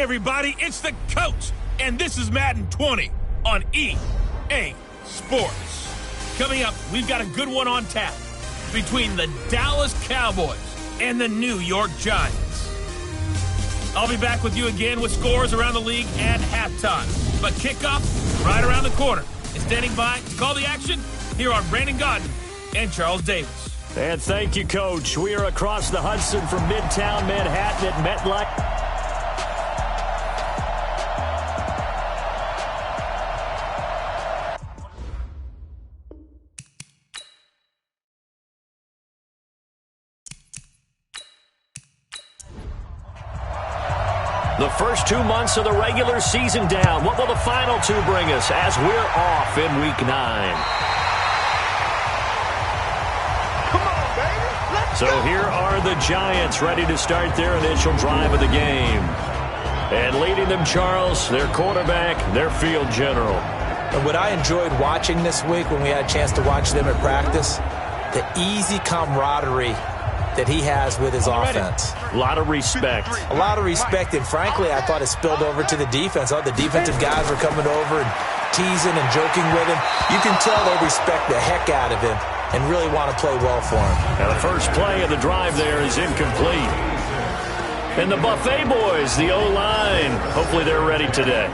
everybody, it's the coach, and this is Madden 20 on EA Sports. Coming up, we've got a good one on tap between the Dallas Cowboys and the New York Giants. I'll be back with you again with scores around the league at halftime. But kickoff right around the corner. And standing by to call the action, here are Brandon Godden and Charles Davis. And thank you, Coach. We are across the Hudson from Midtown Manhattan at MetLife. The first 2 months of the regular season down. What will the final two bring us as we're off in Week 9? Come on, baby. Let's So here are the Giants ready to start their initial drive of the game. And leading them, Charles, their quarterback, their field general. And what I enjoyed watching this week when we had a chance to watch them at practice, the easy camaraderie that he has with his offense. A lot of respect. A lot of respect, and frankly, I thought it spilled over to the defense. All the defensive guys were coming over and teasing and joking with him. You can tell they respect the heck out of him and really want to play well for him. Now the first play of the drive there is incomplete. And the Buffet boys, the O-line, hopefully they're ready today.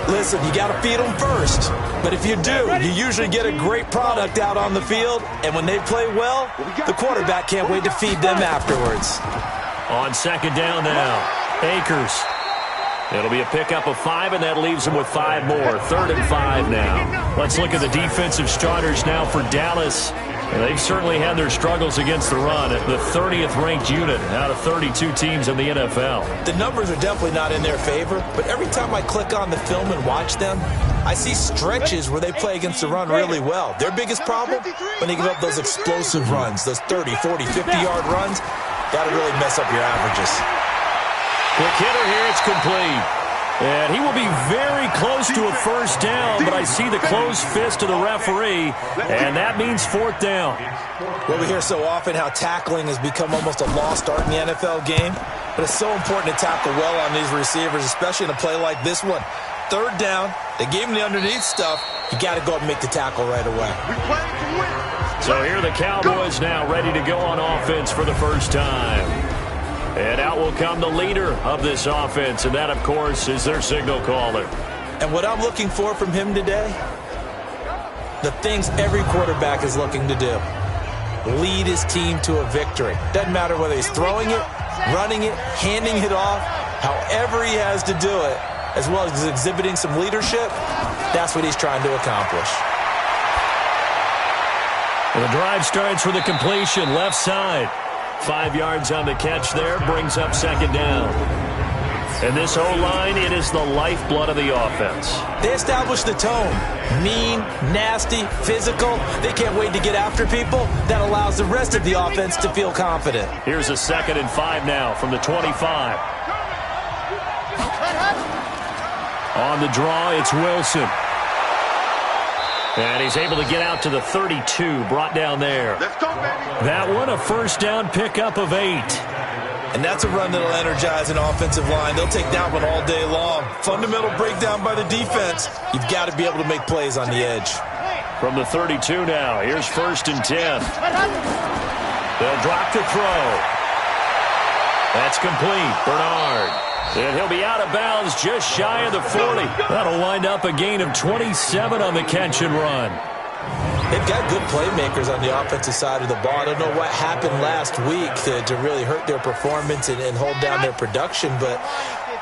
Listen, you got to feed them first. But if you do, you usually get a great product out on the field. And when they play well, the quarterback can't wait to feed them afterwards. On second down now, Akers. It'll be a pickup of 5, and that leaves them with 5 more. 3rd and 5 now. Let's look at the defensive starters now for Dallas. And they've certainly had their struggles against the run. The 30th ranked unit out of 32 teams in the NFL. The numbers are definitely not in their favor, but every time I click on the film and watch them, I see stretches where they play against the run really well. Their biggest problem, when they give up those explosive runs, those 30, 40, 50-yard runs, that'll really mess up your averages. Quick hitter here, it's complete. And he will be very close to a first down, but I see the closed fist of the referee, and that means 4th down. Well, we hear so often how tackling has become almost a lost art in the NFL game, but it's so important to tackle well on these receivers, especially in a play like this one. 3rd down, they gave him the underneath stuff. You got to go up and make the tackle right away. So here are the Cowboys now ready to go on offense for the first time. And out will come the leader of this offense, and that, of course, is their signal caller. And what I'm looking for from him today, the things every quarterback is looking to do. Lead his team to a victory. Doesn't matter whether he's throwing it, running it, handing it off, however he has to do it, as well as exhibiting some leadership, that's what he's trying to accomplish. Well, the drive starts with a completion left side. 5 yards on the catch there, brings up 2nd down. And this O-line, it is the lifeblood of the offense. They establish the tone. Mean, nasty, physical. They can't wait to get after people. That allows the rest of the offense to feel confident. Here's a 2nd and 5 now from the 25. On the draw, it's Wilson. And he's able to get out to the 32, brought down there. Let's go, baby. That one, a first down pickup of 8. And that's a run that'll energize an offensive line. They'll take that one all day long. Fundamental breakdown by the defense. You've got to be able to make plays on the edge. From the 32 now, here's 1st and 10. They'll drop to throw. That's complete. Bernard. And he'll be out of bounds just shy of the 40. That'll wind up a gain of 27 on the catch and run. They've got good playmakers on the offensive side of the ball. I don't know what happened last week to really hurt their performance and hold down their production, but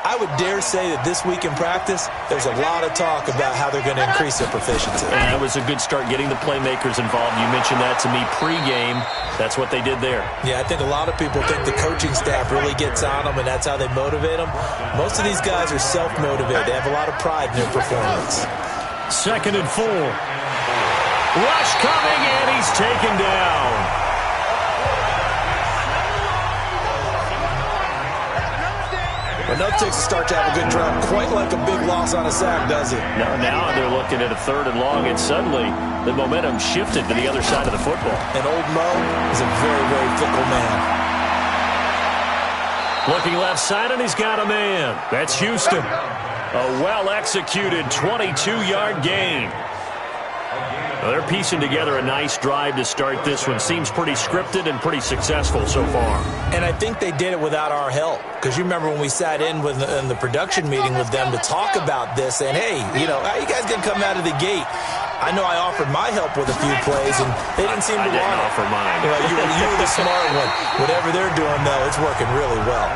I would dare say that this week in practice, there's a lot of talk about how they're going to increase their proficiency. And that was a good start getting the playmakers involved. You mentioned that to me pregame. That's what they did there. Yeah, I think a lot of people think the coaching staff really gets on them, and that's how they motivate them. Most of these guys are self-motivated. They have a lot of pride in their performance. 2nd and 4. Rush coming, and he's taken down. But no takes to start to have a good drive. Quite like a big loss on a sack, does it? No, now they're looking at a 3rd and long, and suddenly the momentum shifted to the other side of the football. And old Mo is a very, very fickle man. Looking left side, and he's got a man. That's Houston. A well-executed 22-yard gain. Well, they're piecing together a nice drive to start this one. Seems pretty scripted and pretty successful so far. And I think they did it without our help. Because you remember when we sat in the production meeting with them to talk about this, and hey, you know, how you guys going to come out of the gate? I know I offered my help with a few plays, and they didn't seem to want it. I didn't offer mine. You were the smart one. Whatever they're doing, though, it's working really well.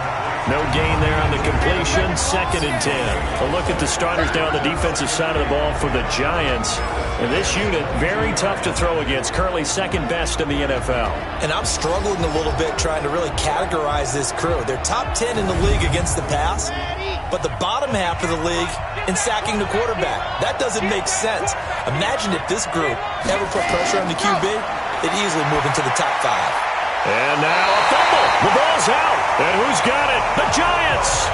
No gain there on the completion. 2nd and 10. A look at the starters down the defensive side of the ball for the Giants. And this unit, very tough to throw against. Currently 2nd best in the NFL. And I'm struggling a little bit trying to really categorize this crew. They're top 10 in the league against the pass, but the bottom half of the league in sacking the quarterback. That doesn't make sense. Imagine if this group ever put pressure on the QB, they'd easily move into the top 5. And now a fumble. The ball's out. And who's got it? The Giants.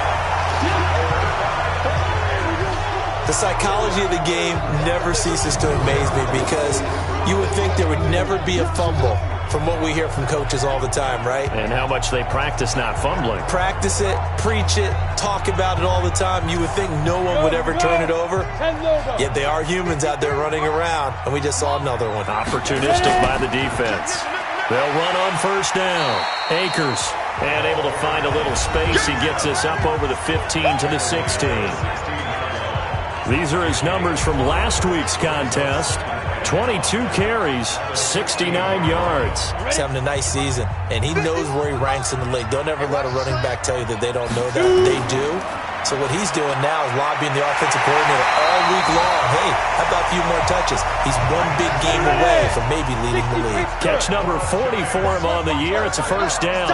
The psychology of the game never ceases to amaze me because you would think there would never be a fumble from what we hear from coaches all the time, right? And how much they practice not fumbling. Practice it, preach it, talk about it all the time. You would think no one would ever turn it over. Yet they are humans out there running around, and we just saw another one. Opportunistic by the defense. They'll run on 1st down. Akers, and able to find a little space. He gets us up over the 15 to the 16. These are his numbers from last week's contest. 22 carries, 69 yards. He's having a nice season, and he knows where he ranks in the league. Don't ever let a running back tell you that they don't know that. They do. So what he's doing now is lobbying the offensive coordinator all week long. Hey, how about a few more touches? He's one big game away from maybe leading the league. Catch number 40 for him on the year. It's a 1st down.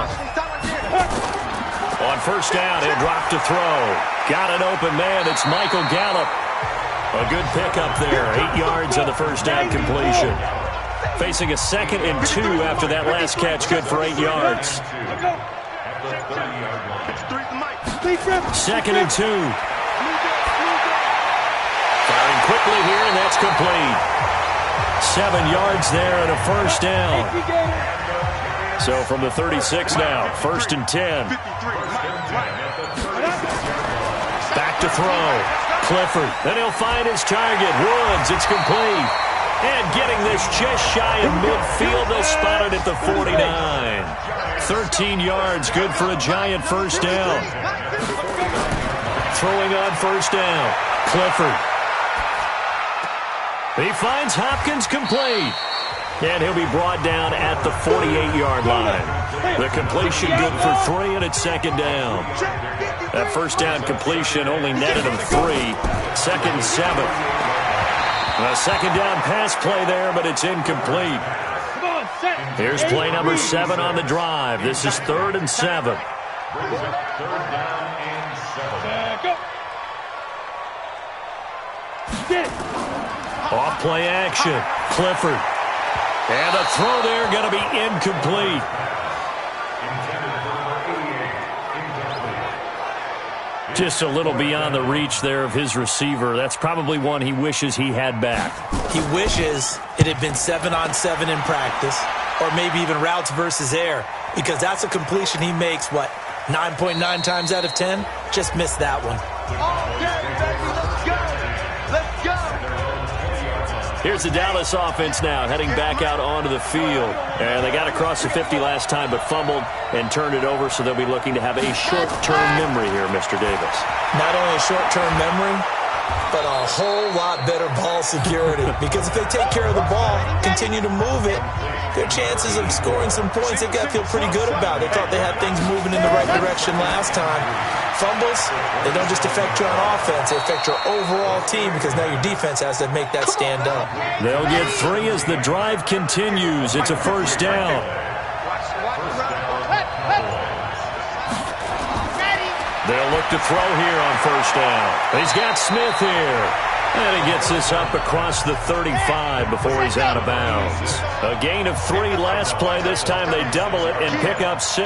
On 1st down, he'll drop to throw. Got an open man. It's Michael Gallup. A good pickup there. 8 yards on the 1st down completion. Facing a 2nd and 2 after that last catch. Good for 8 yards. 2nd and 2. Firing quickly here, and that's complete. 7 yards there and a 1st down. So from the 36 now, 1st and 10. Back to throw. Clifford. Then he'll find his target. Woods. It's complete. And getting this just shy of midfield. They'll spot it at the 49. 13 yards. Good for a Giant 1st down. Throwing on 1st down. Clifford. He finds Hopkins complete. And he'll be brought down at the 48-yard line. The completion good for 3, and it's 2nd down. That 1st down completion only netted him 3. 2nd and 7. A 2nd down pass play there, but it's incomplete. Here's play number 7 on the drive. This is 3rd and 7. Off play action. Clifford. And a throw there going to be incomplete. Just a little beyond the reach there of his receiver. That's probably one he wishes he had back. He wishes it had been 7-on-7 in practice, or maybe even routes versus air, because that's a completion he makes, 9.9 times out of 10? Just missed that one. Here's the Dallas offense now, heading back out onto the field. And they got across the 50 last time, but fumbled and turned it over, so they'll be looking to have a short-term memory here, Mr. Davis. Not only a short-term memory, but a whole lot better ball security. Because if they take care of the ball, continue to move it, their chances of scoring some points, they've got to feel pretty good about. They thought they had things moving in the right direction last time. Fumbles, they don't just affect you on offense, they affect your overall team, because now your defense has to make that stand up. They'll get 3 as the drive continues. It's a 1st down. They'll look to throw here on 1st down. He's got Smith here. And he gets this up across the 35 before he's out of bounds. A gain of 3 last play. This time they double it and pick up 6.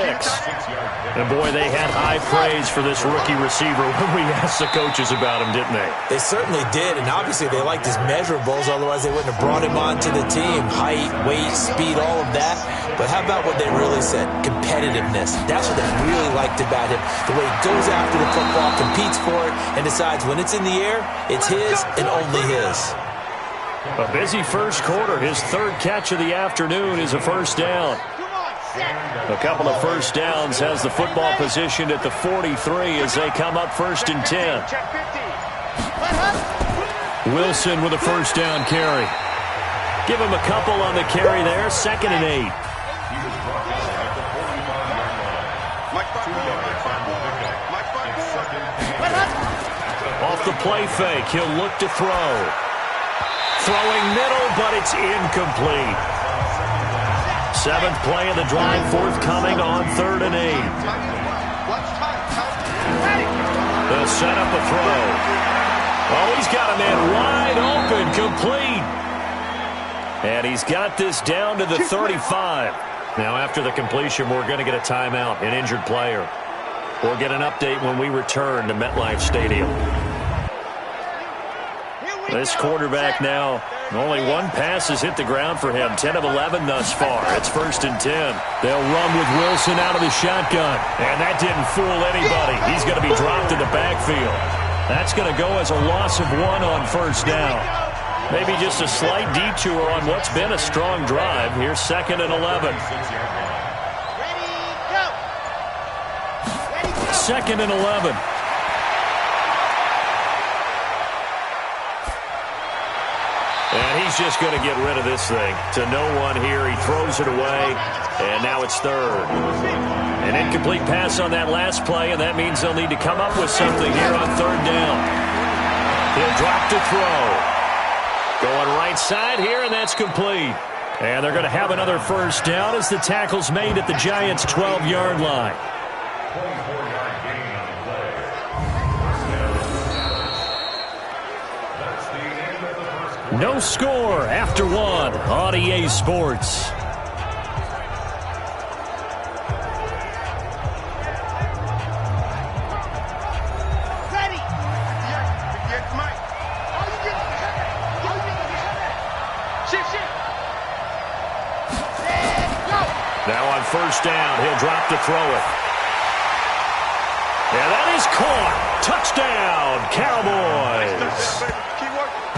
And, boy, they had high praise for this rookie receiver when we asked the coaches about him, didn't they? They certainly did, and obviously they liked his measurables. Otherwise, they wouldn't have brought him onto the team. Height, weight, speed, all of that. But how about what they really said? Competitiveness. That's what they really liked about him. The way he goes after the football, competes for it, and decides when it's in the air, it's his and only his. A busy first quarter. His 3rd catch of the afternoon is a first down. A couple of first downs, has the football positioned at the 43 as they come up 1st and 10. Wilson with a first down carry. Give him a couple on the carry there. 2nd and 8. Off the play fake, he'll look to throw. Throwing middle, but it's incomplete. 7th play of the drive, forthcoming on 3rd and 8. They'll set up a throw. Oh, he's got a man wide open, complete. And he's got this down to the 35. Now, after the completion, we're going to get a timeout, an injured player. We'll get an update when we return to MetLife Stadium. This quarterback now, only 1 pass has hit the ground for him. 10 of 11 thus far. It's 1st and 10. They'll run with Wilson out of the shotgun. And that didn't fool anybody. He's going to be dropped in the backfield. That's going to go as a loss of 1 on 1st down. Maybe just a slight detour on what's been a strong drive. Here's 2nd and 11. 2nd and 11. And he's just going to get rid of this thing. To no one here. He throws it away. And now it's 3rd. An incomplete pass on that last play, and that means they'll need to come up with something here on 3rd down. He'll drop to throw. Going right side here, and that's complete. And they're going to have another first down as the tackle's made at the Giants' 12-yard line. No score after 1 on EA Sports. Now on first down, he'll drop to throw it. And that is caught. Touchdown, Cowboys.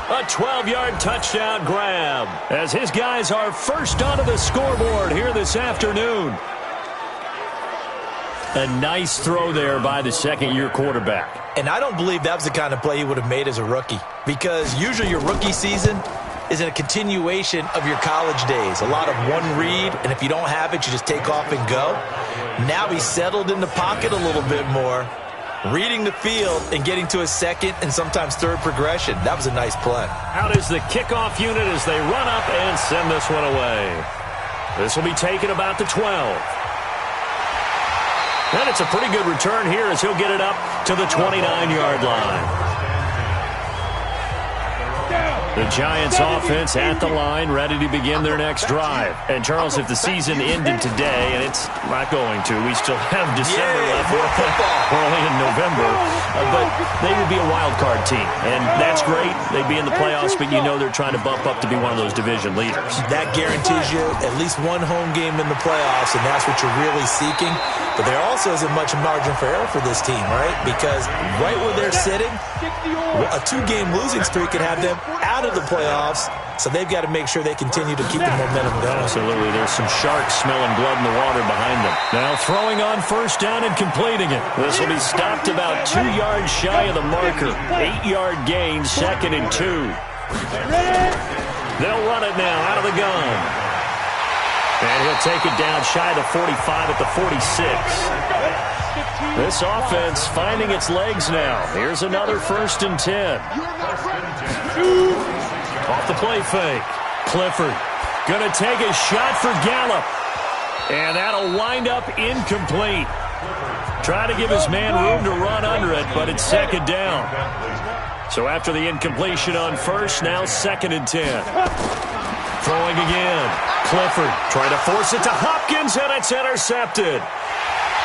A 12-yard touchdown grab as his guys are first onto the scoreboard here this afternoon. A nice throw there by the 2nd-year quarterback. And I don't believe that was the kind of play he would have made as a rookie, because usually your rookie season is a continuation of your college days. A lot of one read, and if you don't have it, you just take off and go. Now he's settled in the pocket a little bit more, reading the field and getting to a 2nd and sometimes 3rd progression. That was a nice play. Out is the kickoff unit as they run up and send this one away. This will be taken about the 12. And it's a pretty good return here as he'll get it up to the 29-yard line. The Giants offense at the line, ready to begin their next drive. And, Charles, if the season ended today, and it's not going to, we still have December left. We're only in November. But they would be a wild card team. And that's great. They'd be in the playoffs, but you know they're trying to bump up to be one of those division leaders. That guarantees you at least 1 home game in the playoffs, and that's what you're really seeking. But there also isn't much margin for error for this team, right? Because right where they're sitting, a 2-game losing streak could have them out of the playoffs, so they've got to make sure they continue to keep the momentum going. Absolutely. There's some sharks smelling blood in the water behind them. Now throwing on first down and completing it. This will be stopped about 2 yards shy of the marker. 8-yard gain, 2nd and 2. They'll run it now out of the gun. And he'll take it down shy of the 45 at the 46. This offense finding its legs now. Here's another 1st and 10. Off the play fake. Clifford going to take a shot for Gallup. And that'll wind up incomplete. Trying to give his man room to run under it, but it's 2nd down. So after the incompletion on first, now 2nd and 10. Throwing again. Clifford trying to force it to Hopkins, and it's intercepted.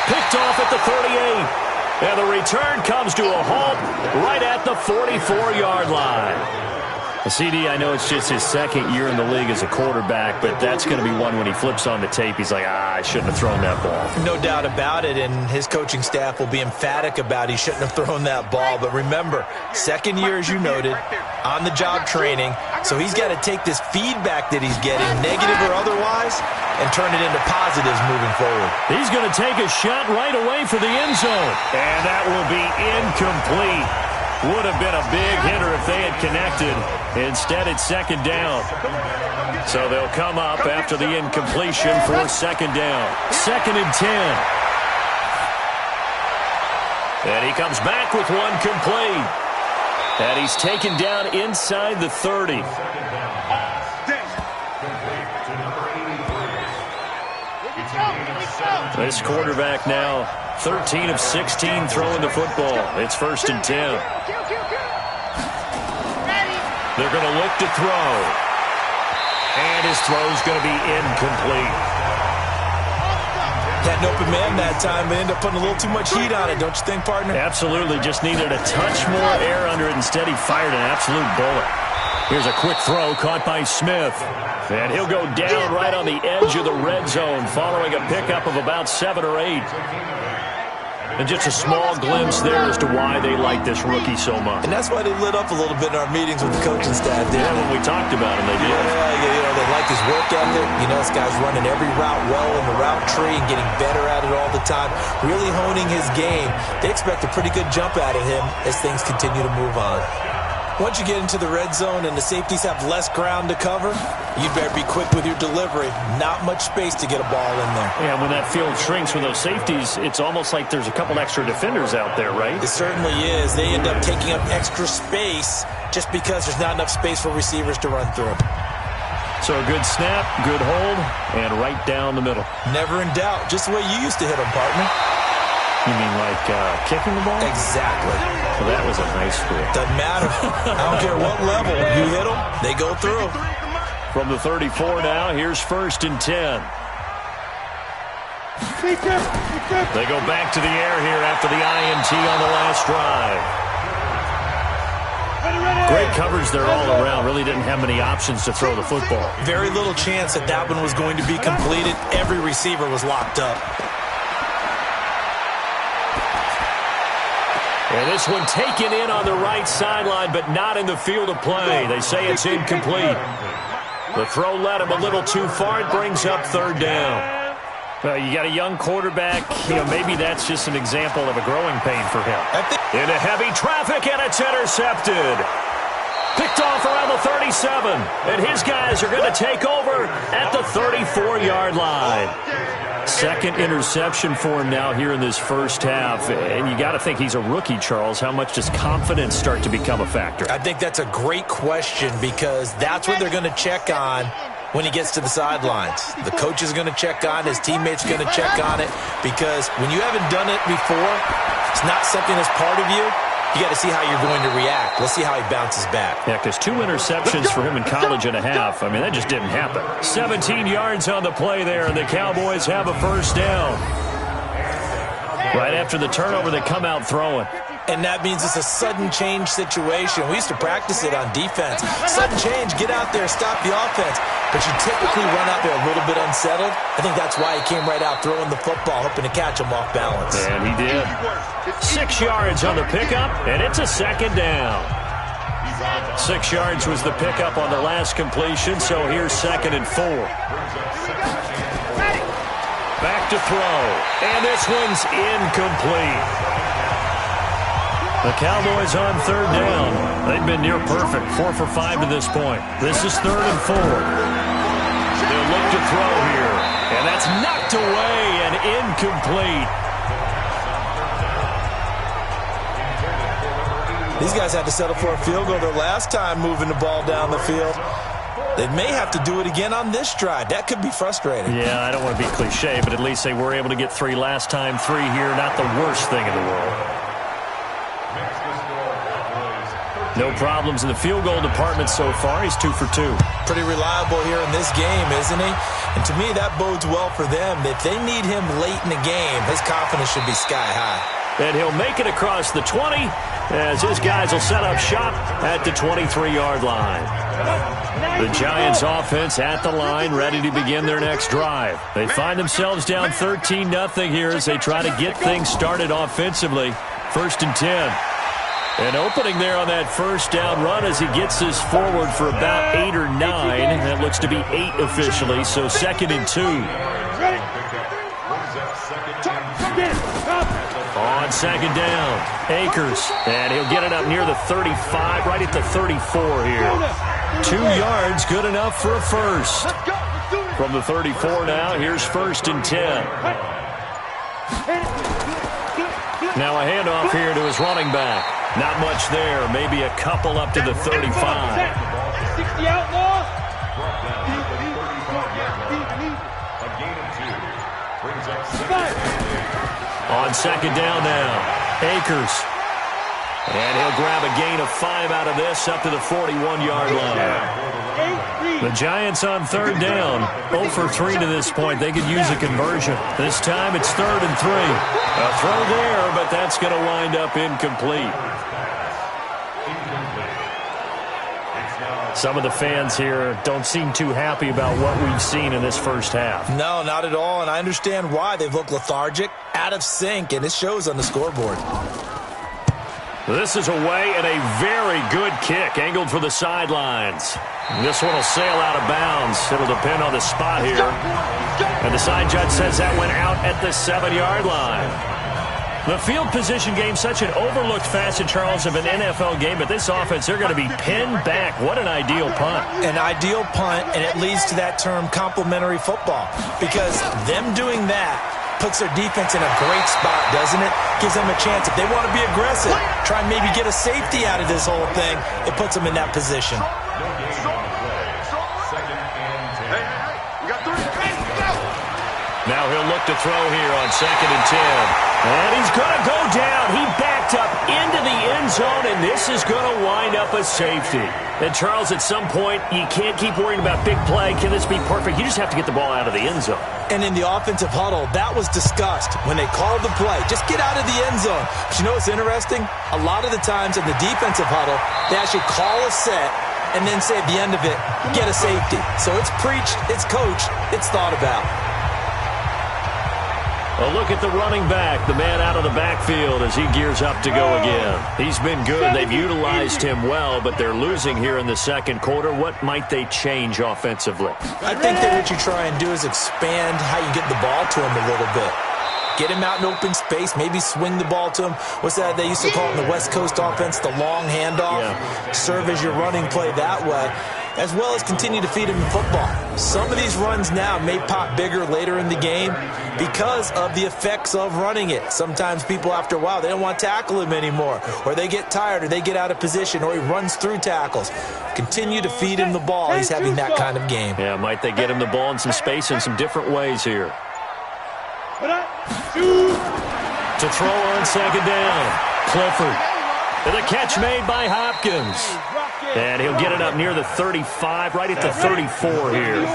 Picked off at the 38. And the return comes to a halt right at the 44-yard line. CD, I know it's just his 2nd year in the league as a quarterback, but that's going to be one when he flips on the tape, he's like, I shouldn't have thrown that ball. No doubt about it, and his coaching staff will be emphatic about he shouldn't have thrown that ball. But remember, 2nd year, as you noted, on-the-job training, so he's got to take this feedback that he's getting, negative or otherwise, and turn it into positives moving forward. He's going to take a shot right away for the end zone, and that will be incomplete. Would have been a big hitter if they had connected. Instead, it's 2nd down. So they'll come up after the incompletion for 2nd down. 2nd and 10. And he comes back with one complete. And he's taken down inside the 30. This quarterback now 13 of 16 throwing the football. It's 1st and 10. They're going to look to throw. And his throw's going to be incomplete. Had an open man that time, but ended up putting a little too much heat on it, don't you think, partner? Absolutely. Just needed a touch more air under it. Instead, he fired an absolute bullet. Here's a quick throw caught by Smith. And he'll go down right on the edge of the red zone following a pickup of about 7 or 8. And just a small glimpse there as to why they like this rookie so much. And that's why they lit up a little bit in our meetings with the coaching staff there. Yeah, when we talked about him, they did. Yeah, they like his work ethic. You know, this guy's running every route well in the route tree and getting better at it all the time, really honing his game. They expect a pretty good jump out of him as things continue to move on. Once you get into the red zone and the safeties have less ground to cover, you better be quick with your delivery. Not much space to get a ball in there. Yeah, when that field shrinks with those safeties, it's almost like there's a couple extra defenders out there, right? It certainly is. They end up taking up extra space just because there's not enough space for receivers to run through. So a good snap, good hold, and right down the middle. Never in doubt. Just the way you used to hit them, partner. You mean like kicking the ball? Exactly. Well, that was a high school. Doesn't matter. I don't care what level. You hit them, they go through. From the 34 now, here's 1st and 10. They go back to the air here after the INT on the last drive. Great coverage there all around. Really didn't have many options to throw the football. Very little chance that that one was going to be completed. Every receiver was locked up. And this one taken in on the right sideline, but not in the field of play. They say it's incomplete. The throw led him a little too far. It brings up 3rd down. Well, you got a young quarterback. You know, maybe that's just an example of a growing pain for him. Into heavy traffic, and it's intercepted. Picked off around the 37. And his guys are going to take over at the 34-yard line. 2nd interception for him now here in this first half. And you got to think he's a rookie, Charles. How much does confidence start to become a factor? I think that's a great question because that's what they're going to check on when he gets to the sidelines. The coach is going to check on, his teammates are going to check on it because when you haven't done it before, it's not something that's part of you. You got to see how you're going to react. Let's see how he bounces back. Yeah, because 2 interceptions for him in college and a half. I mean, that just didn't happen. 17 yards on the play there, and the Cowboys have a 1st down. Right after the turnover, they come out throwing. And that means it's a sudden change situation. We used to practice it on defense. Sudden change, get out there, stop the offense. But you typically run out there a little bit unsettled. I think that's why he came right out throwing the football, hoping to catch him off balance. And he did. 6 yards on the pickup, and it's a 2nd down. 6 yards was the pickup on the last completion, so here's 2nd and 4. Back to throw, and this one's incomplete. The Cowboys on 3rd down. They've been near perfect, 4 for 5 to this point. This is 3rd and 4. They'll look to throw here, and that's knocked away and incomplete. These guys had to settle for a field goal their last time moving the ball down the field. They may have to do it again on this drive. That could be frustrating. Yeah, I don't want to be cliche, but at least they were able to get 3 last time. 3 here, not the worst thing in the world. No problems in the field goal department so far. He's 2 for 2. Pretty reliable here in this game, isn't he? And to me, that bodes well for them. If they need him late in the game, his confidence should be sky high. And he'll make it across the 20 as his guys will set up shop at the 23-yard line. The Giants offense at the line, ready to begin their next drive. They find themselves down 13-0 here as they try to get things started offensively. 1st and 10. An opening there on that first down run as he gets this forward for about 8 or 9. That looks to be 8 officially, so 2nd and 2. On 2nd down, Akers, and he'll get it up near the 35, right at the 34 here. 2 yards, good enough for a first. From the 34 now, here's 1st and 10. Now a handoff here to his running back. Not much there, maybe a couple up to the 35. 60 outlaws. On 2nd down now, Akers. And he'll grab a gain of 5 out of this up to the 41-yard line. The Giants on 3rd down. 0 for 3 to this point. They could use a conversion. This time it's 3rd and 3. A throw there, but that's going to wind up incomplete. Some of the fans here don't seem too happy about what we've seen in this first half. No, not at all, and I understand why. They've looked lethargic, out of sync, and it shows on the scoreboard. This is away and a very good kick, angled for the sidelines. This one will sail out of bounds. It'll depend on the spot here. And the side judge says that went out at the 7-yard line. The field position game, such an overlooked facet, Charles, of an NFL game, but this offense, they're going to be pinned back. What an ideal punt. An ideal punt, and it leads to that term complementary football, because them doing that puts their defense in a great spot, doesn't it? Gives them a chance. If they want to be aggressive, try and maybe get a safety out of this whole thing, it puts them in that position. Now he'll look to throw here on 2nd and 10. And he's going to go down. He backed up into the end zone, and this is going to wind up a safety. And, Charles, at some point, you can't keep worrying about big play. Can this be perfect? You just have to get the ball out of the end zone. And in the offensive huddle, that was discussed when they called the play. Just get out of the end zone. But you know what's interesting? A lot of the times in the defensive huddle, they actually call a set and then say at the end of it, get a safety. So it's preached, it's coached, it's thought about. A look at the running back, the man out of the backfield as he gears up to go again. He's been good. They've utilized him well, but they're losing here in the second quarter. What might they change offensively? I think that what you try and do is expand how you get the ball to him a little bit. Get him out in open space, maybe swing the ball to him. What's that they used to call it in the West Coast offense, the long handoff? Yeah. Serve as your running play that way, as well as continue to feed him the football. Some of these runs now may pop bigger later in the game because of the effects of running it. Sometimes people, after a while, they don't want to tackle him anymore, or they get tired, or they get out of position, or he runs through tackles. Continue to feed him the ball. He's having that kind of game. Yeah, might they get him the ball in some space in some different ways here. To throw on 2nd down, Clifford. And the catch made by Hopkins. And he'll get it up near the 35, right at the 34 here.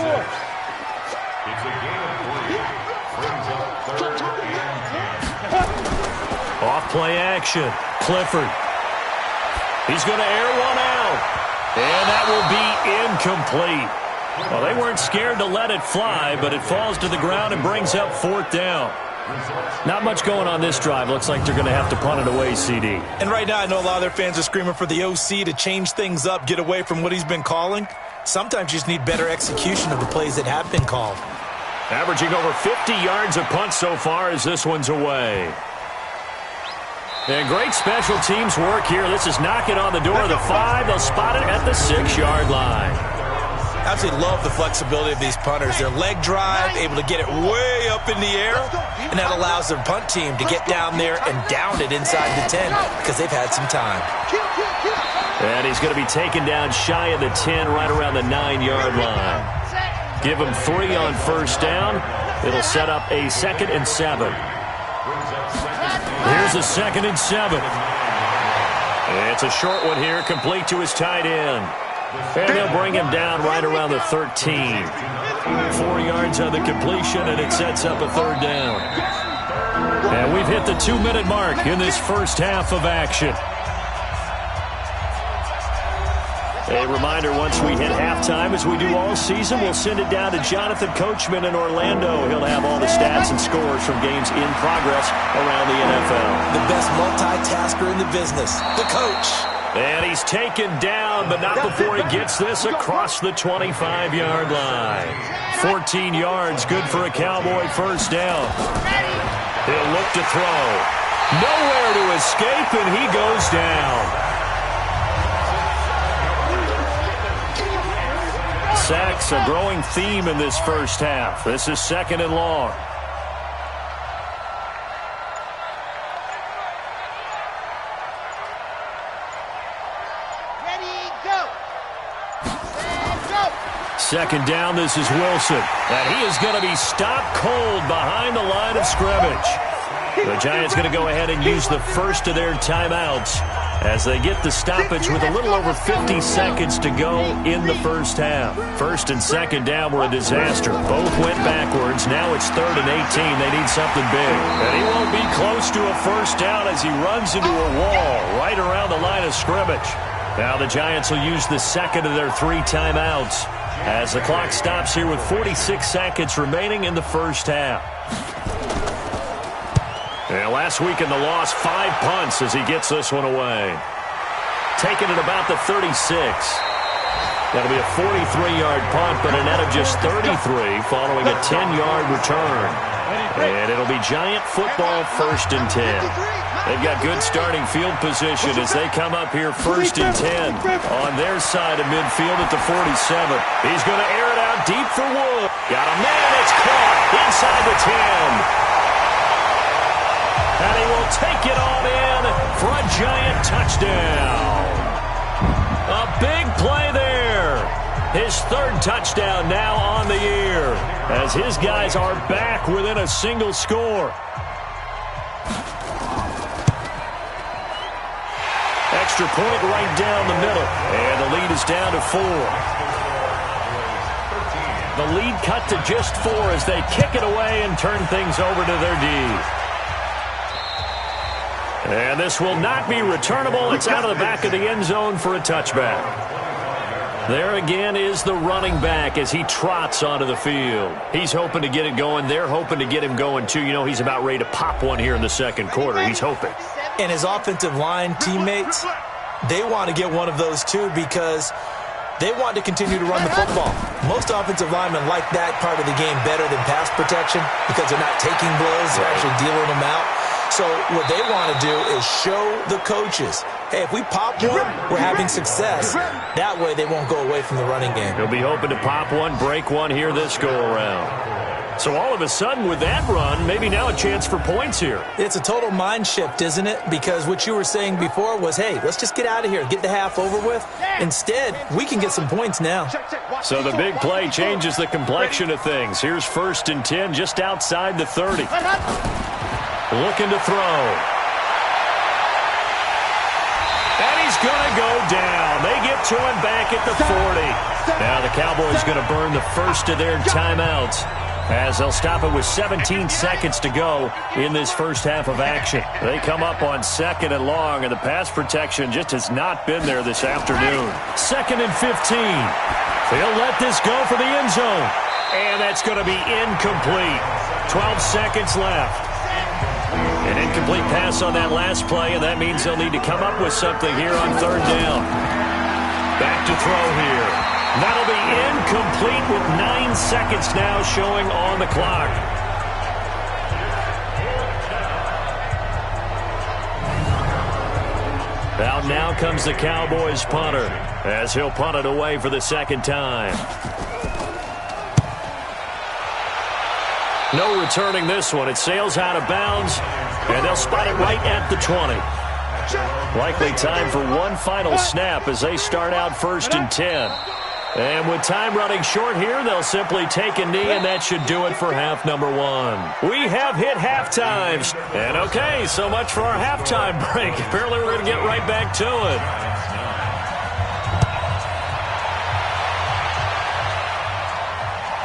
Off play action, Clifford. He's going to air one out. And that will be incomplete. Well, they weren't scared to let it fly, but it falls to the ground and brings up 4th down. Not much going on this drive. Looks like they're going to have to punt it away, CD. And right now, I know a lot of their fans are screaming for the OC to change things up, get away from what he's been calling. Sometimes you just need better execution of the plays that have been called. Averaging over 50 yards of punt so far as this one's away. And great special teams work here. This is knocking on the door of the 5. They'll spot it at the 6-yard line. Absolutely love the flexibility of these punters. Their leg drive, able to get it way up in the air, and that allows their punt team to get down there and down it inside the 10 because they've had some time. And he's going to be taken down shy of the 10, right around the 9-yard line. Give him 3 on 1st down. It'll set up a 2nd and 7. Here's a 2nd and 7. It's a short one here, complete to his tight end. And they'll bring him down right around the 13. 4 yards on the completion, and it sets up a third down. And we've hit the 2-minute mark in this first half of action. A reminder, once we hit halftime, as we do all season, we'll send it down to Jonathan Coachman in Orlando. He'll have all the stats and scores from games in progress around the NFL. The best multitasker in the business, the coach. And he's taken down, but not before he gets this across the 25-yard line. 14 yards, good for a Cowboy first down. He'll look to throw. Nowhere to escape, and he goes down. Sacks, a growing theme in this first half. This is 2nd and long. Ready, go. And go. 2nd down, this is Wilson. And he is going to be stopped cold behind the line of scrimmage. The Giants going to go ahead and use the first of their timeouts as they get the stoppage with a little over 50 seconds to go in the first half. 1st and 2nd down were a disaster. Both went backwards. Now it's 3rd and 18. They need something big. And he won't be close to a first down as he runs into a wall right around the line of scrimmage. Now the Giants will use the 2nd of their 3 timeouts as the clock stops here with 46 seconds remaining in the first half. And last week in the loss, 5 punts as he gets this one away. Taking it about the 36. That'll be a 43-yard punt, but a net of just 33 following a 10-yard return. And it'll be Giant football 1st and 10. They've got good starting field position as they come up here 1st and 10 on their side of midfield at the 47. He's going to air it out deep for Wood. Got a man, it's caught inside the 10. And he will take it on in for a Giant touchdown. A big play there. His 3rd touchdown now on the year as his guys are back within a single score. Extra point right down the middle. And the lead is down to 4. The lead cut to just 4 as they kick it away and turn things over to their D. And this will not be returnable. It's out of the back of the end zone for a touchback. There again is the running back as he trots onto the field. He's hoping to get it going. They're hoping to get him going, too. You know, he's about ready to pop one here in the 2nd quarter. He's hoping. And his offensive line teammates, they want to get one of those, too, because they want to continue to run the football. Most offensive linemen like that part of the game better than pass protection because they're not taking blows. They're actually dealing them out. So what they want to do is show the coaches, hey, if we pop one, we're having success. That way they won't go away from the running game. He'll be hoping to pop one, break one here this go-around. So all of a sudden with that run, maybe now a chance for points here. It's a total mind shift, isn't it? Because what you were saying before was, hey, let's just get out of here, get the half over with. Instead, we can get some points now. So the big play changes the complexion of things. Here's 1st and 10 just outside the 30. Looking to throw. And he's going to go down. They get to him back at the 40. Now the Cowboys going to burn the first of their timeouts as they'll stop it with 17 seconds to go in this first half of action. They come up on 2nd and long, and the pass protection just has not been there this afternoon. 2nd and 15. They'll let this go for the end zone. And that's going to be incomplete. 12 seconds left. An incomplete pass on that last play, and that means they'll need to come up with something here on 3rd down. Back to throw here. That'll be incomplete with 9 seconds now showing on the clock. Out now comes the Cowboys punter as he'll punt it away for the 2nd time. No returning this one. It sails out of bounds, and they'll spot it right at the 20. Likely time for one final snap as they start out 1st and 10. And with time running short here, they'll simply take a knee, and that should do it for half number one. We have hit halftime. And okay, so much for our halftime break. Apparently we're going to get right back to it.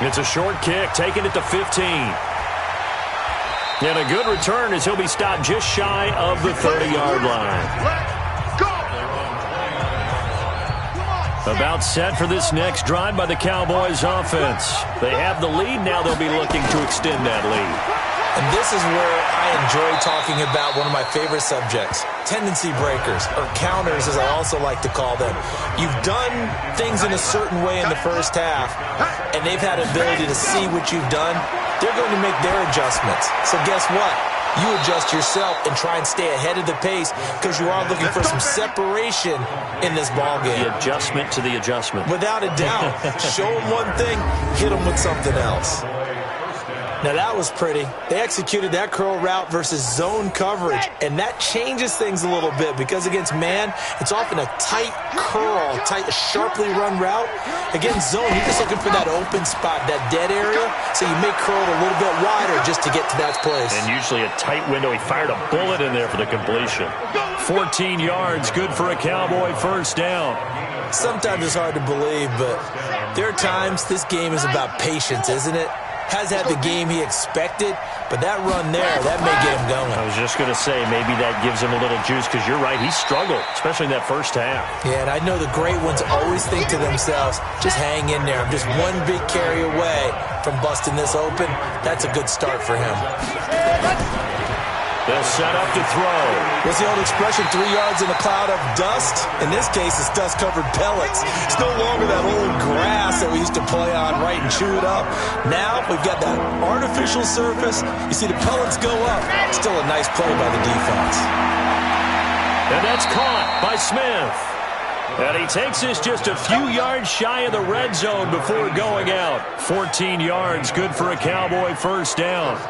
It's a short kick, taking it to 15. And a good return as he'll be stopped just shy of the 30-yard line. About set for this next drive by the Cowboys offense. They have the lead. Now they'll be looking to extend that lead. And this is where I enjoy talking about one of my favorite subjects, tendency breakers, or counters as I also like to call them. You've done things in a certain way in the first half, and they've had ability to see what you've done. They're going to make their adjustments. So guess what? You adjust yourself and try and stay ahead of the pace because you are looking for some separation in this ballgame. The adjustment to the adjustment. Without a doubt. Show them one thing, hit them with something else. Now that was pretty. They executed that curl route versus zone coverage, and that changes things a little bit because against man, it's often a tight curl, sharply run route. Against zone, you're just looking for that open spot, that dead area, so you may curl it a little bit wider just to get to that place. And usually a tight window. He fired a bullet in there for the completion. 14 yards, good for a Cowboy first down. Sometimes it's hard to believe, but there are times this game is about patience, isn't it? Has had the game he expected, but that run there, that may get him going. I was just going to say, maybe that gives him a little juice because you're right, he struggled, especially in that first half. Yeah, and I know the great ones always think to themselves, just hang in there. I'm just one big carry away from busting this open. That's a good start for him. They'll set up to throw. What's the old expression, 3 yards in a cloud of dust? In this case, it's dust-covered pellets. It's no longer that old grass that we used to play on, right, and chew it up. Now we've got that artificial surface. You see the pellets go up. Still a nice play by the defense. And that's caught by Smith. And he takes this just a few yards shy of the red zone before going out. 14 yards, good for a Cowboy first down.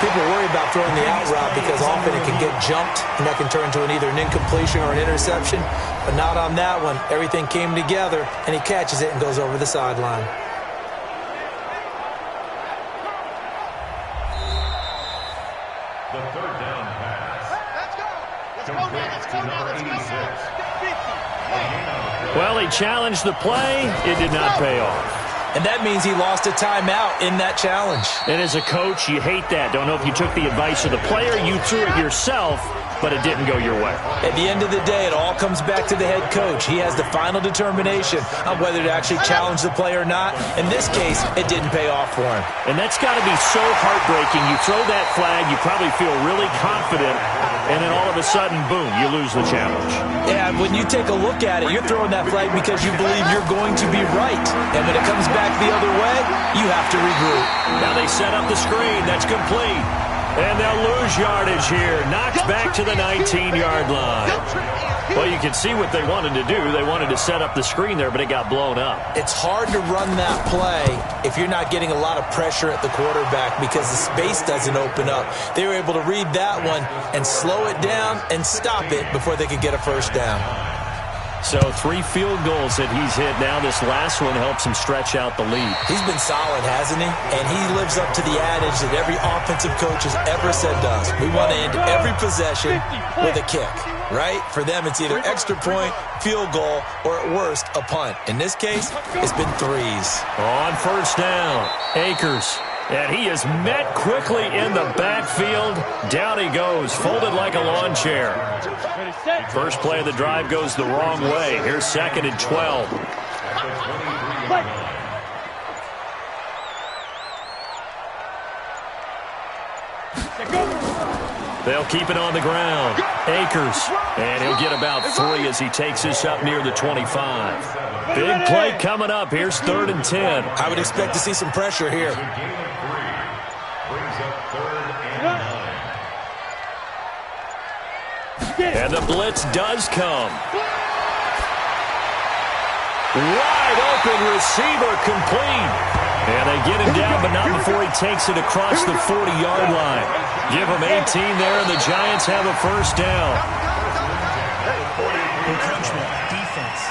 People worry about throwing the out route because often it can get jumped, and that can turn into either an incompletion or an interception. But not on that one. Everything came together, and he catches it and goes over the sideline. The third down pass. Let's go. Let's go now. Let's go now. Let's go now. Well, he challenged the play. It did not pay off. And that means he lost a timeout in that challenge. And as a coach, you hate that. Don't know if you took the advice of the player. You threw it yourself, but it didn't go your way. At the end of the day, it all comes back to the head coach. He has the final determination on whether to actually challenge the play or not. In this case, it didn't pay off for him. And that's got to be so heartbreaking. You throw that flag, you probably feel really confident, and then all of a sudden, boom, you lose the challenge. Yeah, when you take a look at it, you're throwing that flag because you believe you're going to be right. And when it comes back the other way, you have to regroup. Now they set up the screen. That's complete. And they'll lose yardage here. Knocked back to the 19-yard line. Well, you can see what they wanted to do. They wanted to set up the screen there, but it got blown up. It's hard to run that play if you're not getting a lot of pressure at the quarterback because the space doesn't open up. They were able to read that one and slow it down and stop it before they could get a first down. So 3 field goals that he's hit now. This last one helps him stretch out the lead. He's been solid, hasn't he? And he lives up to the adage that every offensive coach has ever said to us. We want to end every possession with a kick, right? For them, it's either extra point, field goal, or at worst, a punt. In this case, it's been 3s. On first down, Akers. And he is met quickly in the backfield. Down he goes, folded like a lawn chair. First play of the drive goes the wrong way. Here's 2nd and 12. They'll keep it on the ground. Akers. And he'll get about 3 as he takes this up near the 25. Big play coming up. Here's 3rd and 10. I would expect to see some pressure here. And the blitz does come. Wide open receiver complete. And they get him down, but not before he takes it across the 40-yard line. Give him 18 there, and the Giants have a first down. Encroachment, defense.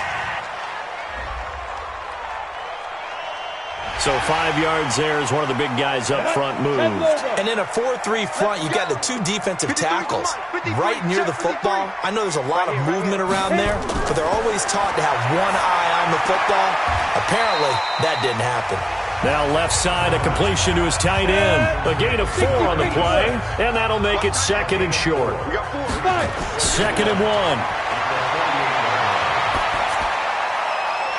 So 5 yards there as one of the big guys up front moved. And in a 4-3 front, you've got the 2 defensive tackles right near the football. I know there's a lot of movement around there, but they're always taught to have one eye on the football. Apparently, that didn't happen. Now left side, a completion to his tight end. A gain of 4 on the play, and that'll make it 2nd and short. 2nd and 1.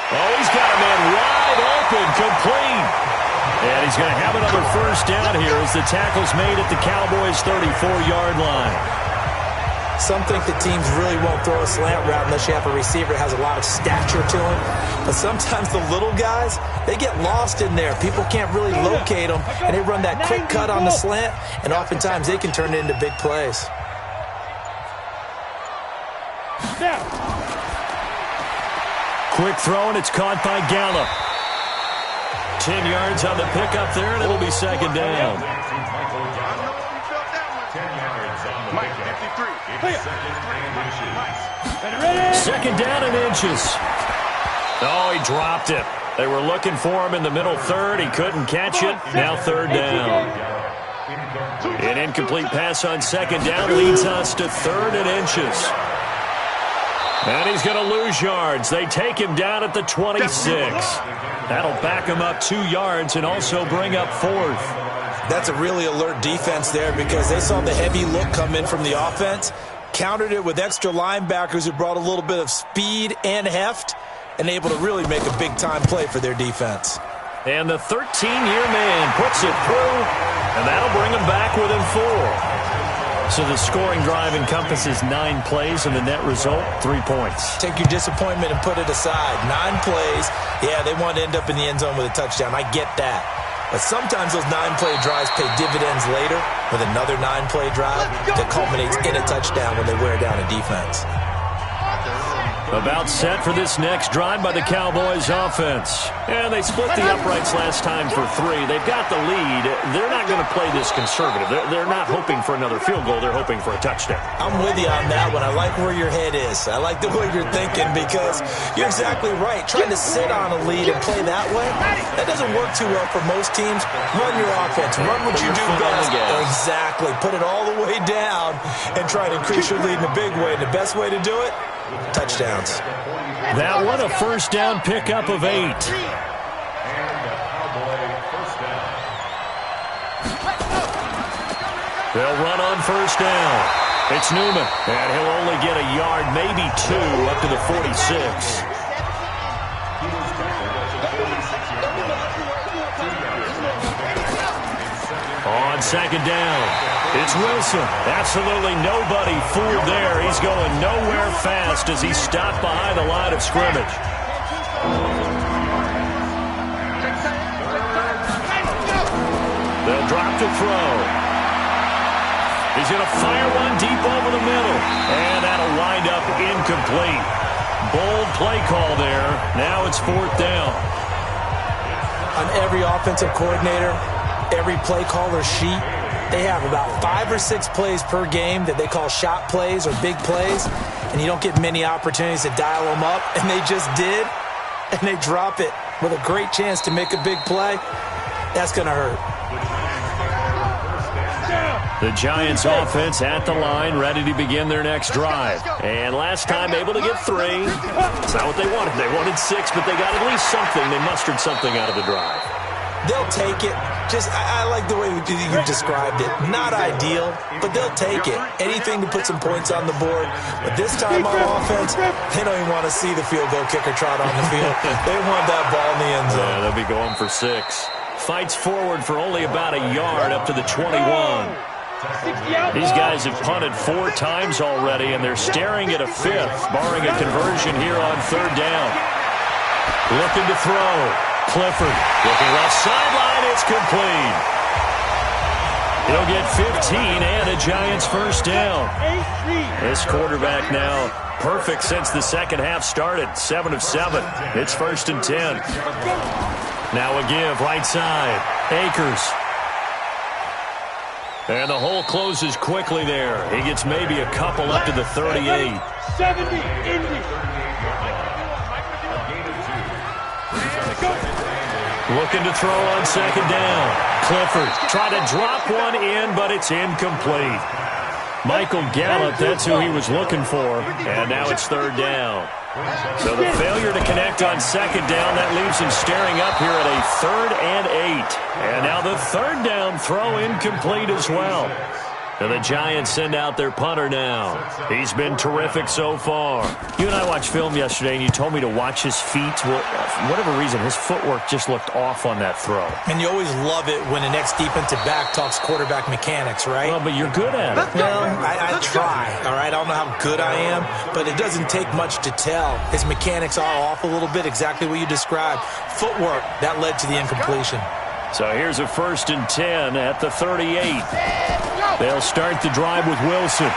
Oh, he's got a man wide open, complete. And he's going to have another first down here as the tackle's made at the Cowboys' 34-yard line. Some think that teams really won't throw a slant route unless you have a receiver that has a lot of stature to him. But sometimes the little guys, they get lost in there. People can't really locate them, and they run that quick cut on the slant, and oftentimes they can turn it into big plays. Quick throw, and it's caught by Gallup. 10 yards on the pickup there, and it'll be 2nd down. 10 yards on the pickup. 2nd down and inches. Oh, he dropped it. They were looking for him in the middle third. He couldn't catch it. Now 3rd down. An incomplete pass on 2nd down leads us to 3rd and inches. And he's going to lose yards. They take him down at the 26. That'll back him up 2 yards and also bring up 4th. That's a really alert defense there because they saw the heavy look come in from the offense, countered it with extra linebackers who brought a little bit of speed and heft, and able to really make a big-time play for their defense. And the 13-year man puts it through, and that'll bring him back within 4. So the scoring drive encompasses 9 plays, and the net result, 3 points. Take your disappointment and put it aside. 9 plays. Yeah, they want to end up in the end zone with a touchdown. I get that. But sometimes those 9-play drives pay dividends later with another 9-play drive that culminates in a touchdown when they wear down a defense. About set for this next drive by the Cowboys offense. And they split the uprights last time for 3. They've got the lead. They're not going to play this conservative. They're not hoping for another field goal. They're hoping for a touchdown. I'm with you on that one. I like where your head is. I like the way you're thinking because you're exactly right. Trying to sit on a lead and play that way, that doesn't work too well for most teams. Run your offense. Run what you do best. Exactly. Put it all the way down and try to increase your lead in a big way. And the best way to do it, touchdowns. That one a first down pickup of 8. They'll run on first down. It's Newman, and he'll only get a yard, maybe 2, up to the 46. On 2nd down, it's Wilson. Absolutely nobody fooled there. He's going nowhere fast as he's stopped behind the line of scrimmage. They'll drop to throw. He's going to fire one deep over the middle, and that'll wind up incomplete. Bold play call there. Now it's 4th down. On every offensive coordinator, every play caller sheet, they have about 5 or 6 plays per game that they call shot plays or big plays, and you don't get many opportunities to dial them up, and they just did, and they drop it with a great chance to make a big play. That's going to hurt. The Giants offense at the line, ready to begin their next drive. And last time able to get 3. It's not what they wanted. They wanted 6, but they got at least something. They mustered something out of the drive. They'll take it. I like the way you described it. Not ideal, but they'll take it. Anything to put some points on the board. But this time on offense, they don't even want to see the field goal kicker trot on the field. They want that ball in the end zone. Yeah, they'll be going for 6. Fights forward for only about a yard up to the 21. These guys have punted 4 times already, and they're staring at a 5th, barring a conversion here on 3rd down. Looking to throw. Clifford looking left sideline. It's complete. He'll get 15 and a Giants first down. This quarterback now perfect since the second half started. 7 of 7. It's 1st and 10. Now a give right side. Akers. And the hole closes quickly there. He gets maybe a couple up to the 38. 70, Indy. Looking to throw on second down. Clifford tried to drop one in, but it's incomplete. Michael Gallup, that's who he was looking for. And now it's third down. So the failure to connect on second down, that leaves him staring up here at a 3rd and 8. And now the third down throw incomplete as well. And the Giants send out their punter now. He's been terrific so far. You and I watched film yesterday, and you told me to watch his feet. Well, for whatever reason, his footwork just looked off on that throw. And you always love it when the next defensive back talks quarterback mechanics, right? Well, but you're good at it. Well, I try, all right? I don't know how good I am, but it doesn't take much to tell. His mechanics are off a little bit, exactly what you described. Footwork, that led to the incompletion. So here's a 1st and 10 at the 38. They'll start the drive with Wilson.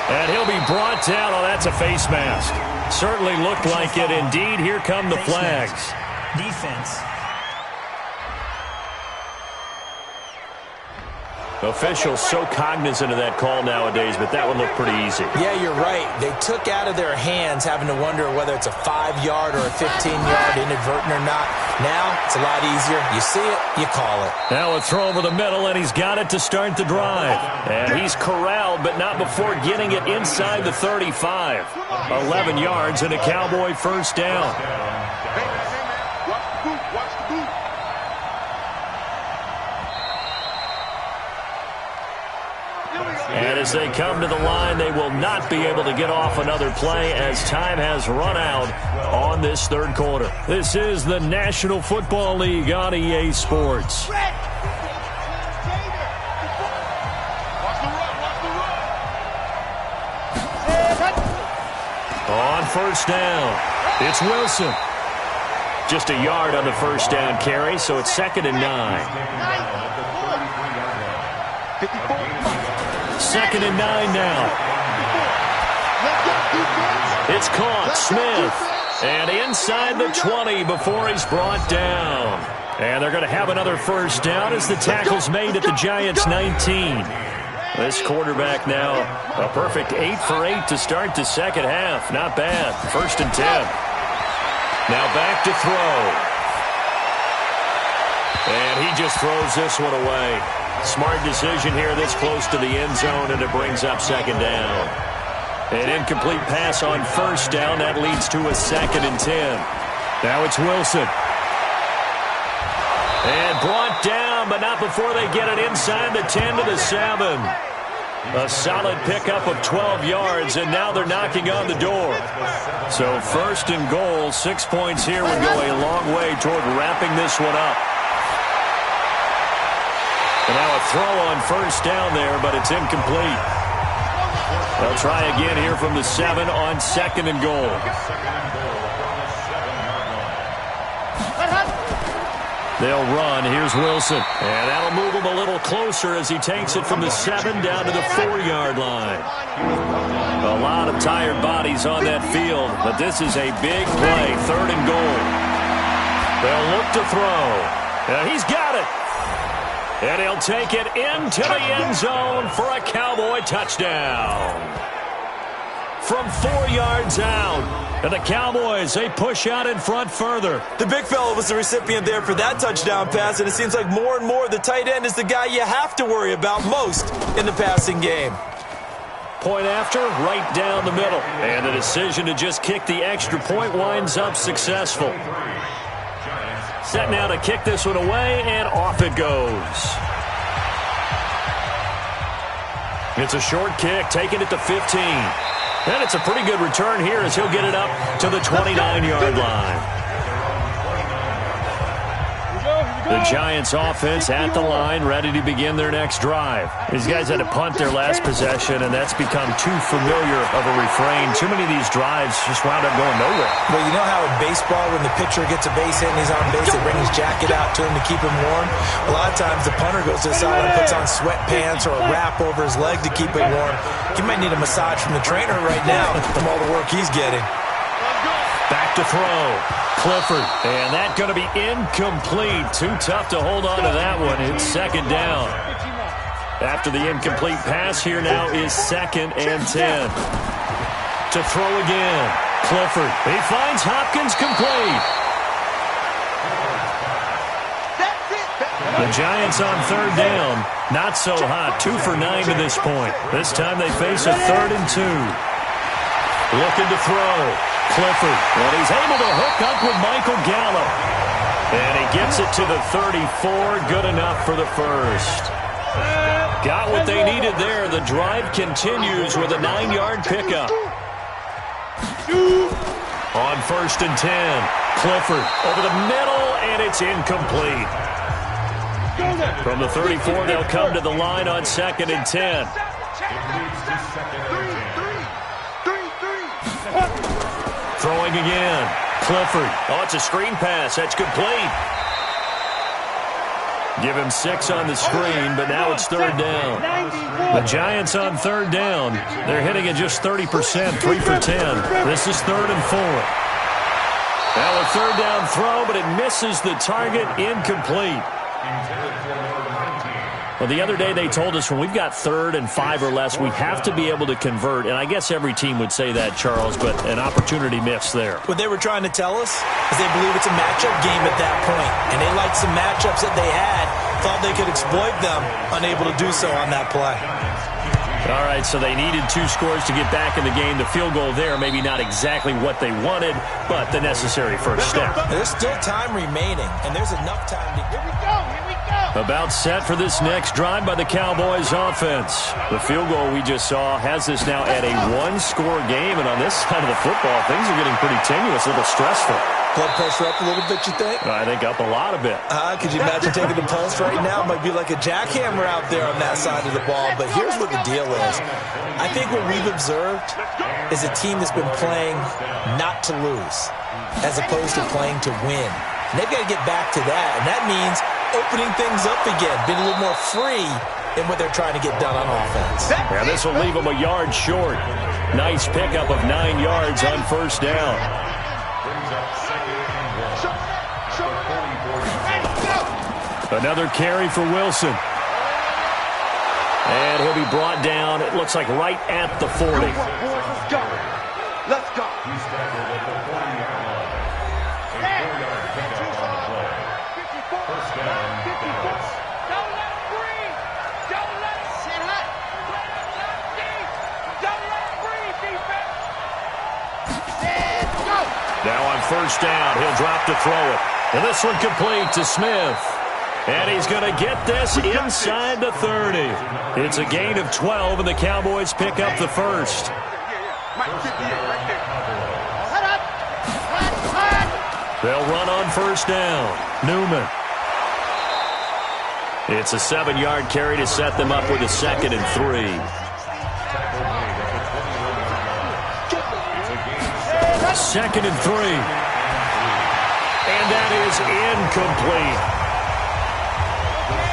And he'll be brought down. Oh, that's a face mask. Certainly looked like it. Indeed, here come the flags. Defense. Officials so cognizant of that call nowadays, but that one looked pretty easy. Yeah, you're right. They took out of their hands having to wonder whether it's a 5-yard or a 15-yard, inadvertent or not. Now, it's a lot easier. You see it, you call it. Now a throw over the middle, and he's got it to start the drive. And he's corralled, but not before getting it inside the 35. 11 yards and a Cowboy first down. And as they come to the line, they will not be able to get off another play as time has run out on this third quarter. This is the National Football League on EA Sports. On first down, it's Wilson. Just a yard on the first down carry, so it's 2nd and 9. 2nd and 9 now. It's caught. Smith. And inside the 20 before he's brought down. And they're going to have another first down as the tackle's made at the Giants' 19. This quarterback now a perfect 8 for 8 to start the second half. Not bad. 1st and 10. Now back to throw. And he just throws this one away. Smart decision here this close to the end zone, and it brings up second down. An incomplete pass on first down. That leads to a 2nd and 10. Now it's Wilson. And brought down, but not before they get it inside the 10 to the 7. A solid pickup of 12 yards, and now they're knocking on the door. So 1st and goal, 6 points here would go a long way toward wrapping this one up. And now a throw on first down there, but it's incomplete. They'll try again here from the 7 on 2nd and goal. They'll run. Here's Wilson. And that'll move him a little closer as he takes it from the 7 down to the 4-yard line. A lot of tired bodies on that field, but this is a big play. 3rd and goal. They'll look to throw. And he's got it. And he'll take it into the end zone for a Cowboy touchdown. From 4 yards out. And the Cowboys, they push out in front further. The big fella was the recipient there for that touchdown pass, and it seems like more and more the tight end is the guy you have to worry about most in the passing game. Point after, right down the middle. And the decision to just kick the extra point winds up successful. Set now to kick this one away, and off it goes. It's a short kick, taking it to 15. And it's a pretty good return here as he'll get it up to the 29-yard line. The Giants offense at the line, ready to begin their next drive. These guys had to punt their last possession, and that's become too familiar of a refrain. Too many of these drives just wound up going nowhere. Well, you know how in baseball, when the pitcher gets a base hit and he's on base, they bring his jacket out to him to keep him warm? A lot of times the punter goes to the sideline and puts on sweatpants or a wrap over his leg to keep it warm. He might need a massage from the trainer right now from all the work he's getting. Back to throw. Clifford. And that's going to be incomplete. Too tough to hold on to that one. It's 2nd down. After the incomplete pass, here now is 2nd and 10. To throw again. Clifford. He finds Hopkins complete. Giants on third down. Not so hot. 2 for 9 to this point. This time they face a 3rd and 2. Looking to throw. Clifford. And he's able to hook up with Michael Gallup. And he gets it to the 34. Good enough for the first. Got what they needed there. The drive continues with a 9-yard pickup. On 1st and 10. Clifford over the middle, and it's incomplete. From the 34, they'll come to the line on 2nd and 10. Throwing again. Clifford. Oh, it's a screen pass. That's complete. Give him 6 on the screen, but now it's 3rd down. The Giants on 3rd down. They're hitting at just 30%, 3 for 10. This is 3rd and 4. Now a 3rd down throw, but it misses the target. Incomplete. Well, the other day they told us when we've got 3rd and 5 or less, we have to be able to convert. And I guess every team would say that, Charles, but an opportunity missed there. What they were trying to tell us is they believe it's a matchup game at that point. And they liked some matchups that they had, thought they could exploit them, unable to do so on that play. All right, so they needed 2 scores to get back in the game. The field goal there, maybe not exactly what they wanted, but the necessary first step. There's still time remaining, and there's enough time to... Here we go. About set for this next drive by the Cowboys offense. The field goal we just saw has this now at a 1-score game, and on this side of the football, things are getting pretty tenuous, a little stressful. Blood pressure up a little bit, you think? I think up a lot of it. Could you imagine taking the pulse right now? It might be like a jackhammer out there on that side of the ball, but here's what the deal is. I think what we've observed is a team that's been playing not to lose as opposed to playing to win. And they've got to get back to that, and that means opening things up again, being a little more free in what they're trying to get done on offense. Yeah, this will leave them a yard short. Nice pickup of 9 yards on 1st down. Another carry for Wilson. And he'll be brought down, it looks like right at the 40. Let's go. Let's go. He's tackled at the 40-yard line. A 4-yard pickup on the play. First down, Dallas. Don't let him breathe. Don't let him sit hot. Don't let him breathe, defense. Let's go. Now on 1st down, he'll drop to throw it. And this one complete to Smith. And he's going to get this inside the 30. It's a gain of 12, and the Cowboys pick up the first. They'll run on 1st down. Newman. It's a 7-yard carry to set them up with a 2nd and 3. 2nd and 3. And that is incomplete.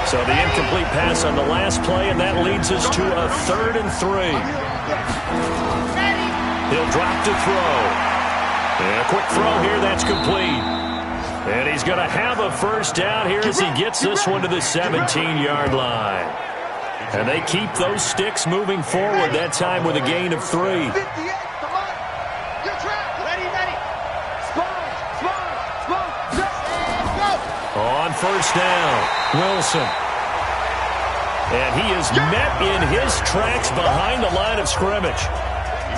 So the incomplete pass on the last play, and that leads us to a 3rd and 3. He'll drop to throw. And a quick throw here, that's complete. And he's going to have a first down here as he gets this one to the 17-yard line. And they keep those sticks moving forward, that time with a gain of 3. On 1st down, Wilson. And he is met in his tracks behind the line of scrimmage.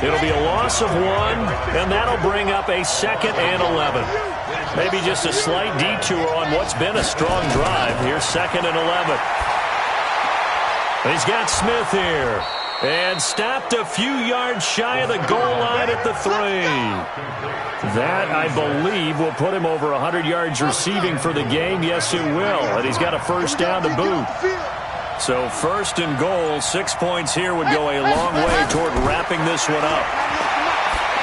It'll be a loss of 1, and that'll bring up a 2nd and 11. Maybe just a slight detour on what's been a strong drive. Here's 2nd and 11. He's got Smith here. And stopped a few yards shy of the goal line at the 3. That, I believe, will put him over 100 yards receiving for the game. Yes, it will. And he's got a first down to boot. So 1st and goal, 6 points here would go a long way toward wrapping this one up.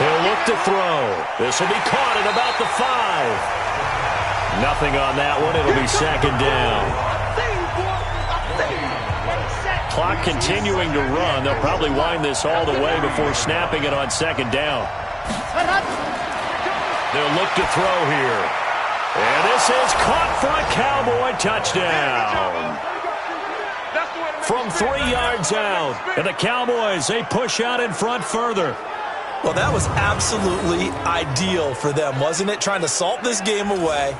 He'll look to throw. This will be caught at about the 5. Nothing on that one. It'll be 2nd down. Clock continuing to run. They'll probably wind this all the way before snapping it on 2nd down. They'll look to throw here. And this is caught for a Cowboy touchdown. From 3 yards out. And the Cowboys, they push out in front further. Well, that was absolutely ideal for them, wasn't it? Trying to salt this game away.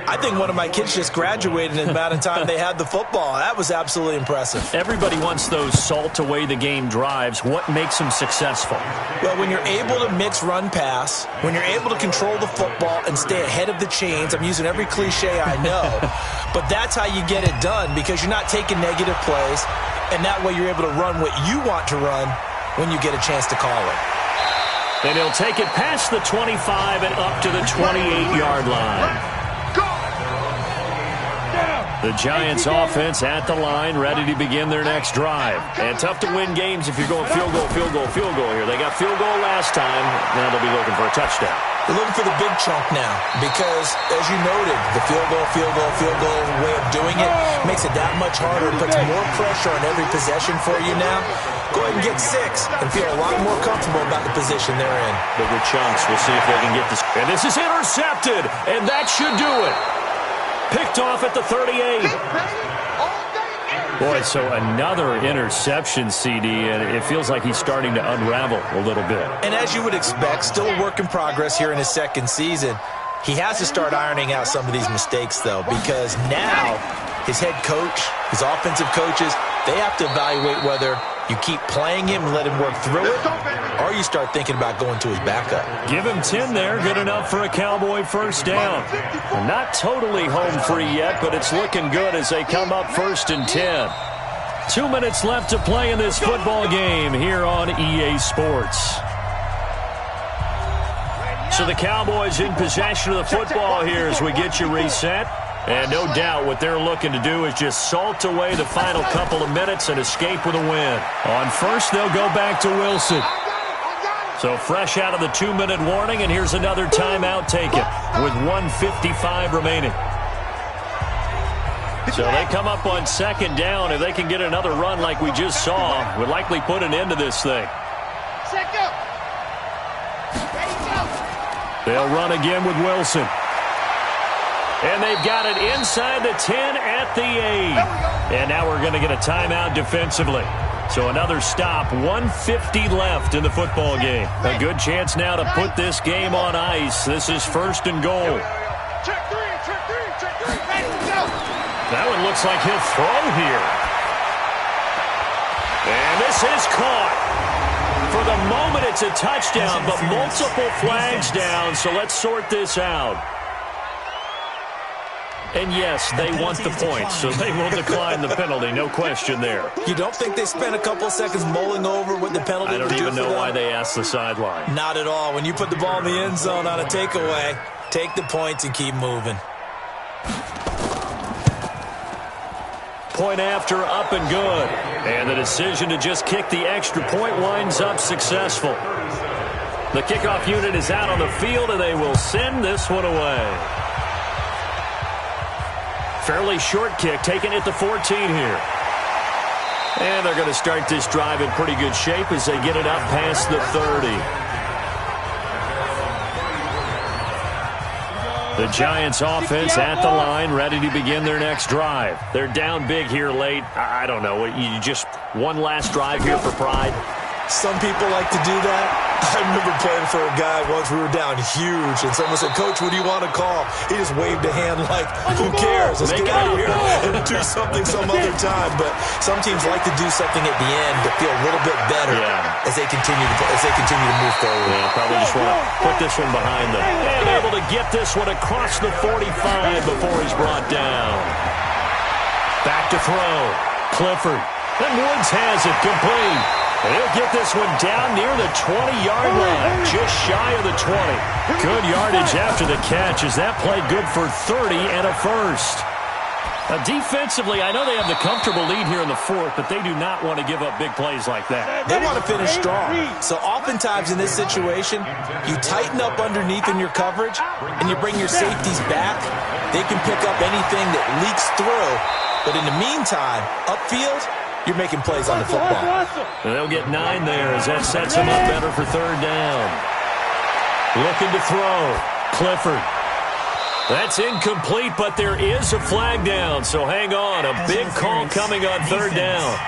I think one of my kids just graduated in the amount of time they had the football. That was absolutely impressive. Everybody wants those salt-away-the-game drives. What makes them successful? Well, when you're able to mix run-pass, when you're able to control the football and stay ahead of the chains, I'm using every cliche I know, but that's how you get it done because you're not taking negative plays, and that way you're able to run what you want to run when you get a chance to call it. And he'll take it past the 25 and up to the 28-yard line. The Giants offense at the line, ready to begin their next drive. And tough to win games if you're going field goal here. They got field goal last time. Now they'll be looking for a touchdown. They're looking for the big chunk now because, as you noted, the field goal way of doing it makes it that much harder. It puts more pressure on every possession for you now. Go ahead and get 6 and feel a lot more comfortable about the position they're in. Bigger chunks. We'll see if they can get this. And this is intercepted, and that should do it. Picked off at the 38. Boy, so another interception, CD, and it feels like he's starting to unravel a little bit. And as you would expect, still a work in progress here in his second season. He has to start ironing out some of these mistakes, though, because now his head coach, his offensive coaches, they have to evaluate whether you keep playing him and let him work through it, or you start thinking about going to his backup. Give him 10 there. Good enough for a Cowboy first down. Not totally home free yet, but it's looking good as they come up 1st and 10. 2 minutes left to play in this football game here on EA Sports. So the Cowboys in possession of the football here as we get you reset. And no doubt what they're looking to do is just salt away the final couple of minutes and escape with a win. On first, they'll go back to Wilson. So fresh out of the 2-minute warning, and here's another timeout taken with 1:55 remaining. So they come up on 2nd down. If they can get another run like we just saw, would likely put an end to this thing. They'll run again with Wilson. And they've got it inside the 10 at the 8. And now we're going to get a timeout defensively. So another stop, 1:50 left in the football game. A good chance now to put this game on ice. This is 1st and goal. That one looks like he'll throw here. And this is caught. For the moment, it's a touchdown, but multiple flags down, so let's sort this out. And yes, they want the points, so they will decline the penalty. No question there. You don't think they spent a couple of seconds mulling over what the penalty would do for them? I don't even know why they asked the sideline. Not at all. When you put the ball in the end zone on a takeaway, take the points and keep moving. Point after, up and good. And the decision to just kick the extra point winds up successful. The kickoff unit is out on the field, and they will send this one away. Fairly short kick, taken at the 14 here. And they're going to start this drive in pretty good shape as they get it up past the 30. The Giants offense at the line, ready to begin their next drive. They're down big here late. I don't know. You just one last drive here for pride? Some people like to do that. I remember playing for a guy once. We were down huge, and someone said, "Coach, what do you want to call?" He just waved a hand like, "Who cares? Let's get out of here and do something some other time." But some teams like to do something at the end to feel a little bit better as they continue to move forward. Yeah, probably just want to put this one behind them. And able to get this one across the 45 before he's brought down. Back to throw. Clifford. And Woods has it complete. And he'll get this one down near the 20-yard line, just shy of the 20. Good yardage after the catch as that played good for 30 and a first. Now, defensively, I know they have the comfortable lead here in the 4th, but they do not want to give up big plays like that. They want to finish strong. So oftentimes in this situation, you tighten up underneath in your coverage, and you bring your safeties back. They can pick up anything that leaks through. But in the meantime, upfield, you're making plays on the football. And they'll get 9 there as that sets them up better for 3rd down. Looking to throw. Clifford. That's incomplete, but there is a flag down, so hang on. A big call coming on 3rd down.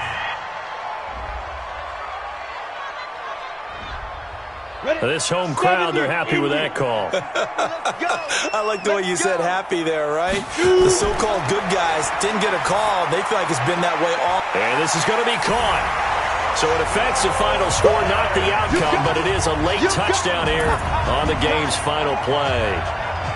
This home crowd, they're happy with that call. I like the way you said happy there, right? The so-called good guys didn't get a call. They feel like it's been that way all. And this is going to be caught. So it affects the final score, not the outcome, but it is a late touchdown here on the game's final play.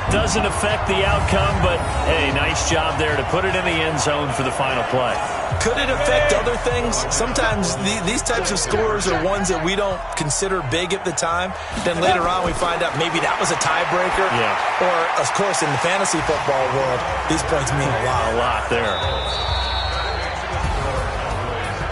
Doesn't affect the outcome, but, hey, nice job there to put it in the end zone for the final play. Could it affect other things? Sometimes these types of scores are ones that we don't consider big at the time. Then later on we find out maybe that was a tiebreaker. Yeah. Or, of course, in the fantasy football world, these points mean a lot. A lot there.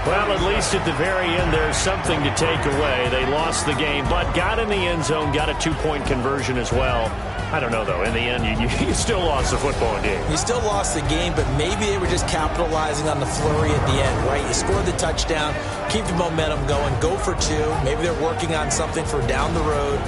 Well, at least at the very end, there's something to take away. They lost the game, but got in the end zone, got a 2-point conversion as well. I don't know, though. In the end, you still lost the football game. You still lost the game, but maybe they were just capitalizing on the flurry at the end, right? You scored the touchdown, keep the momentum going, go for 2. Maybe they're working on something for down the road.